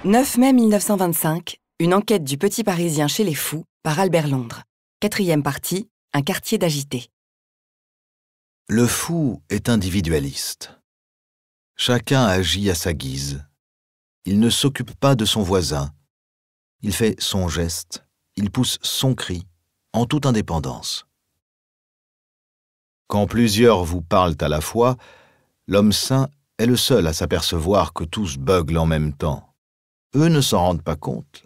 9 mai 1925, une enquête du Petit Parisien chez les fous par Albert Londres. 4e partie, un quartier d'agité. Le fou est individualiste. Chacun agit à sa guise. Il ne s'occupe pas de son voisin. Il fait son geste, il pousse son cri, en toute indépendance. Quand plusieurs vous parlent à la fois, l'homme sain est le seul à s'apercevoir que tous beuglent en même temps. Eux ne s'en rendent pas compte.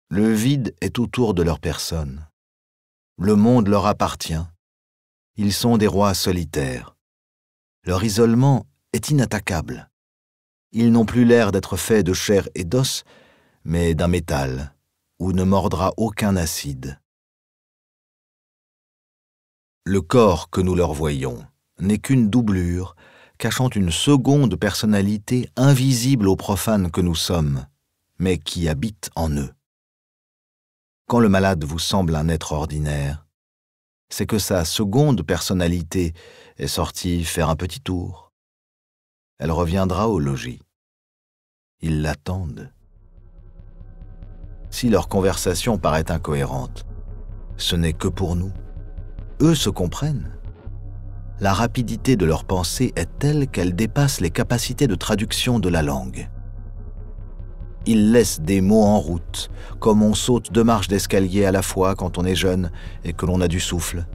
Le vide est autour de leur personne. Le monde leur appartient. Ils sont des rois solitaires. Leur isolement est inattaquable. Ils n'ont plus l'air d'être faits de chair et d'os, mais d'un métal, où ne mordra aucun acide. Le corps que nous leur voyons n'est qu'une doublure, cachant une seconde personnalité invisible aux profanes que nous sommes, mais qui habite en eux. Quand le malade vous semble un être ordinaire, c'est que sa seconde personnalité est sortie faire un petit tour. Elle reviendra au logis. Ils l'attendent. Si leur conversation paraît incohérente, ce n'est que pour nous. Eux se comprennent. La rapidité de leur pensée est telle qu'elle dépasse les capacités de traduction de la langue. Ils laissent des mots en route, comme on saute 2 marches d'escalier à la fois quand on est jeune et que l'on a du souffle.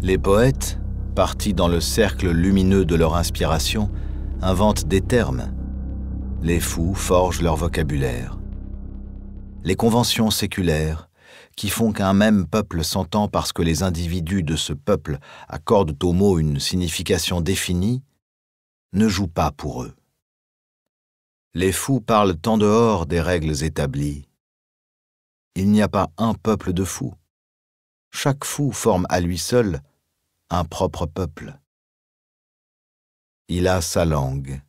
Les poètes, partis dans le cercle lumineux de leur inspiration, inventent des termes. Les fous forgent leur vocabulaire. Les conventions séculaires, qui font qu'un même peuple s'entend parce que les individus de ce peuple accordent aux mots une signification définie, ne jouent pas pour eux. Les fous parlent en dehors des règles établies. Il n'y a pas un peuple de fous. Chaque fou forme à lui seul un propre peuple. Il a sa langue.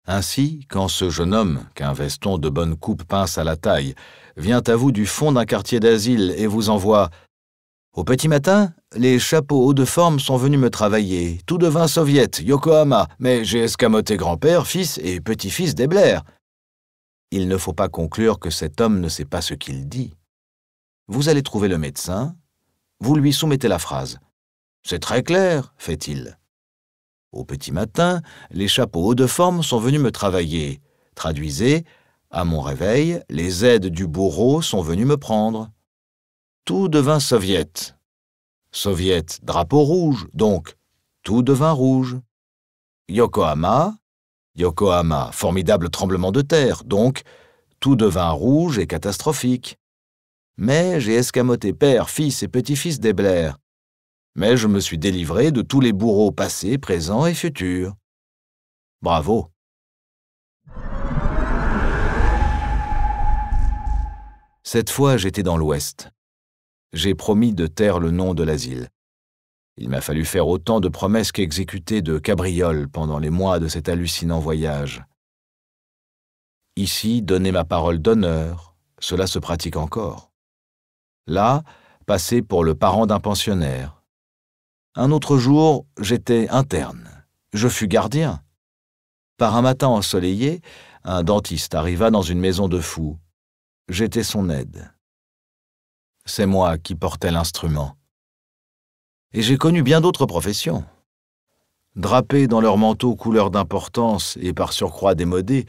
Ainsi, quand ce jeune homme, qu'un veston de bonne coupe pince à la taille, vient à vous du fond d'un quartier d'asile et vous envoie « Au petit matin, les chapeaux hauts de forme sont venus me travailler, tout devint soviet, Yokohama, mais j'ai escamoté grand-père, fils et petit-fils des Blair. » Il ne faut pas conclure que cet homme ne sait pas ce qu'il dit. Vous allez trouver le médecin, vous lui soumettez la phrase. « C'est très clair, fait-il. » Au petit matin, les chapeaux hauts de forme sont venus me travailler. Traduisez, à mon réveil, les aides du bourreau sont venus me prendre. Tout devint soviet. Soviet, drapeau rouge, donc tout devint rouge. Yokohama, Yokohama, formidable tremblement de terre, donc tout devint rouge et catastrophique. Mais j'ai escamoté père, fils et petit-fils des Blair. Mais je me suis délivré de tous les bourreaux passés, présents et futurs. Bravo. Cette fois, j'étais dans l'Ouest. J'ai promis de taire le nom de l'asile. Il m'a fallu faire autant de promesses qu'exécuter de cabrioles pendant les mois de cet hallucinant voyage. Ici, donner ma parole d'honneur, cela se pratique encore. Là, passer pour le parent d'un pensionnaire. Un autre jour, j'étais interne. Je fus gardien. Par un matin ensoleillé, un dentiste arriva dans une maison de fous. J'étais son aide. C'est moi qui portais l'instrument. Et j'ai connu bien d'autres professions. Drapés dans leurs manteaux couleur d'importance et par surcroît démodés,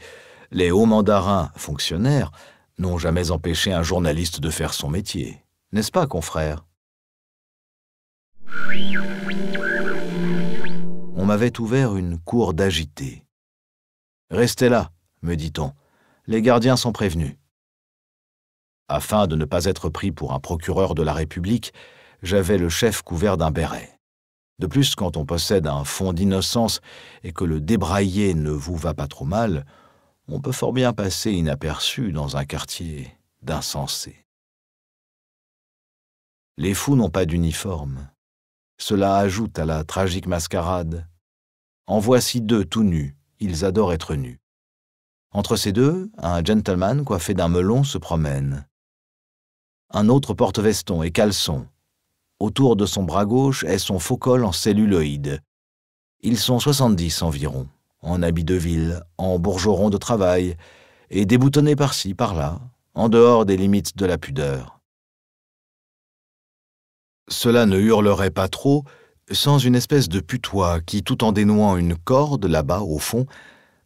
les hauts mandarins, fonctionnaires, n'ont jamais empêché un journaliste de faire son métier. N'est-ce pas, confrère ? On m'avait ouvert une cour d'agité. « Restez là, me dit-on. Les gardiens sont prévenus. » Afin de ne pas être pris pour un procureur de la République, j'avais le chef couvert d'un béret. De plus, quand on possède un fond d'innocence et que le débraillé ne vous va pas trop mal, on peut fort bien passer inaperçu dans un quartier d'insensés. Les fous n'ont pas d'uniforme. Cela ajoute à la tragique mascarade. En voici 2 tout nus, ils adorent être nus. Entre ces 2, un gentleman coiffé d'un melon se promène. Un autre porte veston et caleçon. Autour de son bras gauche est son faux col en celluloïd. Ils sont 70 environ. en habit de ville, en bourgeron de travail, et déboutonné par-ci, par-là, en dehors des limites de la pudeur. Cela ne hurlerait pas trop sans une espèce de putois qui, tout en dénouant une corde là-bas au fond,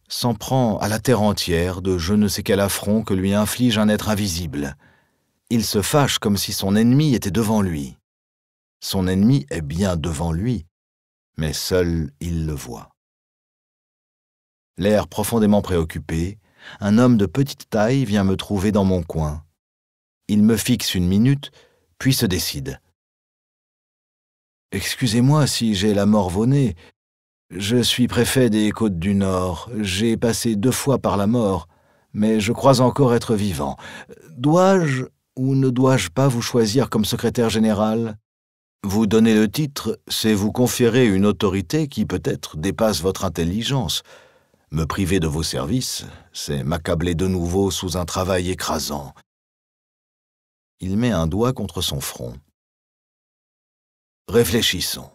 s'en prend à la terre entière de je ne sais quel affront que lui inflige un être invisible. Il se fâche comme si son ennemi était devant lui. Son ennemi est bien devant lui, mais seul il le voit. L'air profondément préoccupé, un homme de petite taille vient me trouver dans mon coin. Il me fixe une minute, puis se décide. « Excusez-moi si j'ai la morve au nez. Je suis préfet des Côtes-du-Nord. J'ai passé 2 fois par la mort, mais je crois encore être vivant. Dois-je ou ne dois-je pas vous choisir comme secrétaire général ? Vous donner le titre, c'est vous conférer une autorité qui peut-être dépasse votre intelligence. Me priver de vos services, c'est m'accabler de nouveau sous un travail écrasant. » Il met un doigt contre son front. « Réfléchissons.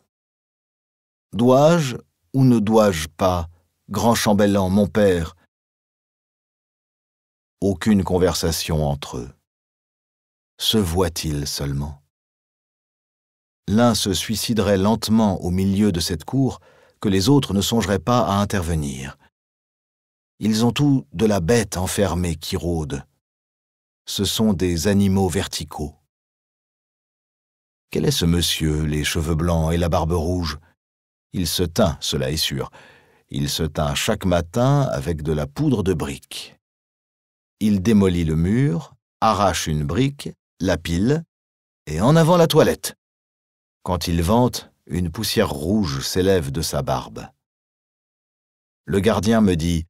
Dois-je ou ne dois-je pas, grand chambellan, mon père ?» Aucune conversation entre eux. Se voient-ils seulement? L'un se suiciderait lentement au milieu de cette cour que les autres ne songeraient pas à intervenir. Ils ont tous de la bête enfermée qui rôde. Ce sont des animaux verticaux. Quel est ce monsieur, les cheveux blancs et la barbe rouge? Il se teint, cela est sûr. Il se teint chaque matin avec de la poudre de brique. Il démolit le mur, arrache une brique, la pile, et en avant la toilette. Quand il vente, une poussière rouge s'élève de sa barbe. Le gardien me dit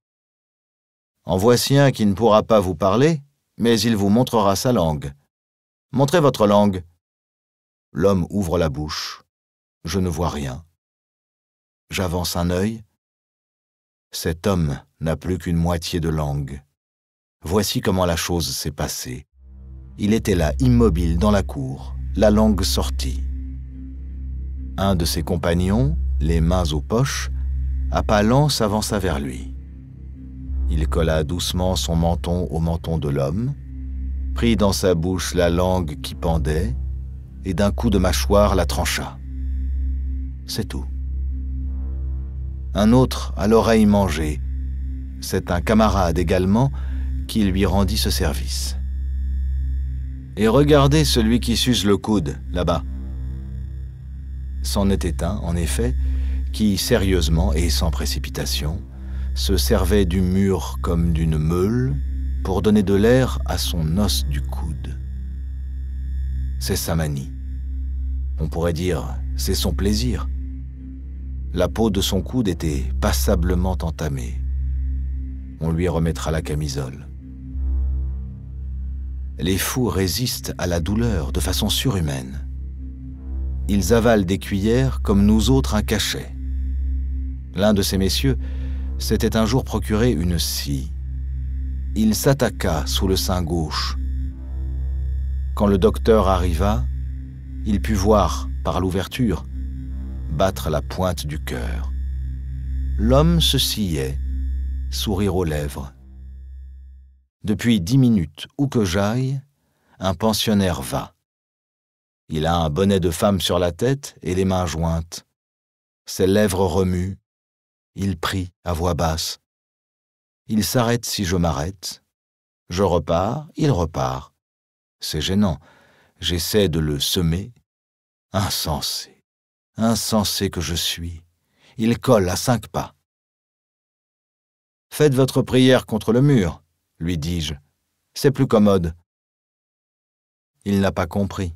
« En voici un qui ne pourra pas vous parler, mais il vous montrera sa langue. Montrez votre langue. » L'homme ouvre la bouche. Je ne vois rien. J'avance un œil. Cet homme n'a plus qu'une moitié de langue. Voici comment la chose s'est passée. Il était là, immobile dans la cour, la langue sortie. Un de ses compagnons, les mains aux poches, à pas lents s'avança vers lui. Il colla doucement son menton au menton de l'homme, prit dans sa bouche la langue qui pendait, et d'un coup de mâchoire la trancha. C'est tout. Un autre à l'oreille mangée. C'est un camarade également qui lui rendit ce service. Et regardez celui qui suce le coude, là-bas. C'en était un, en effet, qui, sérieusement et sans précipitation, se servait du mur comme d'une meule pour donner de l'air à son os du coude. C'est sa manie. On pourrait dire, c'est son plaisir. La peau de son coude était passablement entamée. On lui remettra la camisole. Les fous résistent à la douleur de façon surhumaine. Ils avalent des cuillères comme nous autres un cachet. L'un de ces messieurs s'était un jour procuré une scie. Il s'attaqua sous le sein gauche. Quand le docteur arriva, il put voir, par l'ouverture, battre la pointe du cœur. L'homme se sciait, sourire aux lèvres. Depuis 10 minutes, où que j'aille, un pensionnaire va. Il a un bonnet de femme sur la tête et les mains jointes. Ses lèvres remuent. Il prie à voix basse. Il s'arrête si je m'arrête. Je repars, il repart. C'est gênant. J'essaie de le semer. Insensé. Insensé que je suis. Il colle à 5 pas. « Faites votre prière contre le mur, » lui dis-je. « C'est plus commode. » Il n'a pas compris.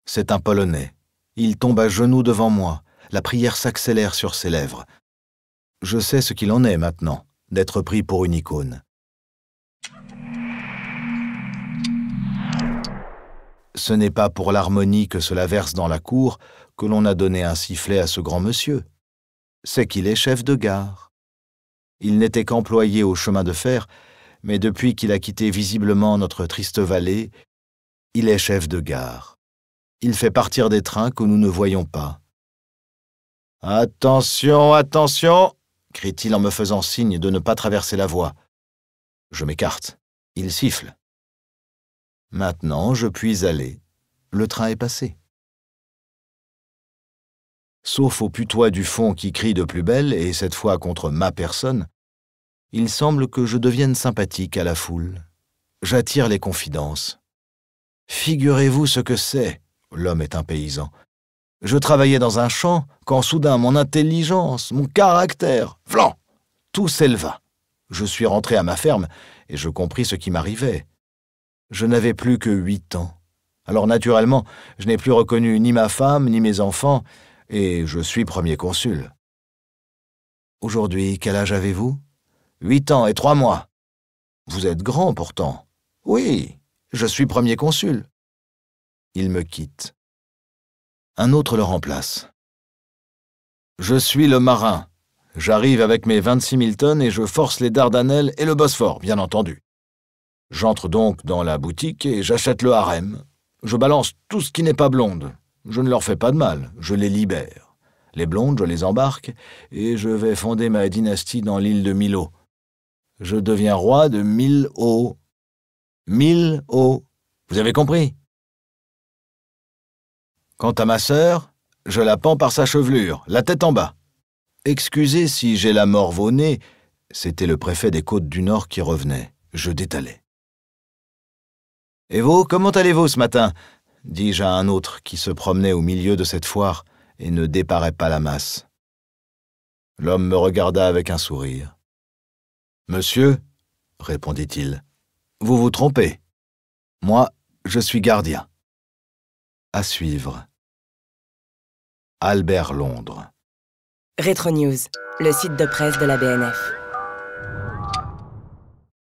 C'est un Polonais. Il tombe à genoux devant moi. La prière s'accélère sur ses lèvres. Je sais ce qu'il en est maintenant, d'être pris pour une icône. Ce n'est pas pour l'harmonie que cela verse dans la cour que l'on a donné un sifflet à ce grand monsieur. C'est qu'il est chef de gare. Il n'était qu'employé au chemin de fer, mais depuis qu'il a quitté visiblement notre triste vallée, il est chef de gare. Il fait partir des trains que nous ne voyons pas. « Attention, attention !» crie-t-il en me faisant signe de ne pas traverser la voie. Je m'écarte. Il siffle. Maintenant, je puis aller. Le train est passé. Sauf au putois du fond qui crie de plus belle, et cette fois contre ma personne, il semble que je devienne sympathique à la foule. J'attire les confidences. Figurez-vous ce que c'est, l'homme est un paysan. Je travaillais dans un champ quand soudain mon intelligence, mon caractère, flan, tout s'éleva. Je suis rentré à ma ferme et je compris ce qui m'arrivait. Je n'avais plus que 8 ans. Alors naturellement, je n'ai plus reconnu ni ma femme ni mes enfants et je suis premier consul. Aujourd'hui, quel âge avez-vous ? 8 ans et 3 mois. Vous êtes grand pourtant. Oui, je suis premier consul. Il me quitte. Un autre le remplace. Je suis le marin. J'arrive avec mes 26 000 tonnes et je force les Dardanelles et le Bosphore, bien entendu. J'entre donc dans la boutique et j'achète le harem. Je balance tout ce qui n'est pas blonde. Je ne leur fais pas de mal, je les libère. Les blondes, je les embarque et je vais fonder ma dynastie dans l'île de Milo. Je deviens roi de 1000 eaux. 1000 eaux. Vous avez compris ? Quant à ma sœur, je la pends par sa chevelure, la tête en bas. Excusez si j'ai la morve au nez, c'était le préfet des Côtes du Nord qui revenait. Je détalais. « Et vous, comment allez-vous ce matin ?» dis-je à un autre qui se promenait au milieu de cette foire et ne déparait pas la masse. L'homme me regarda avec un sourire. « Monsieur, » répondit-il, « vous vous trompez. Moi, je suis gardien. » À suivre. Albert Londres. Rétro News, le site de presse de la BNF.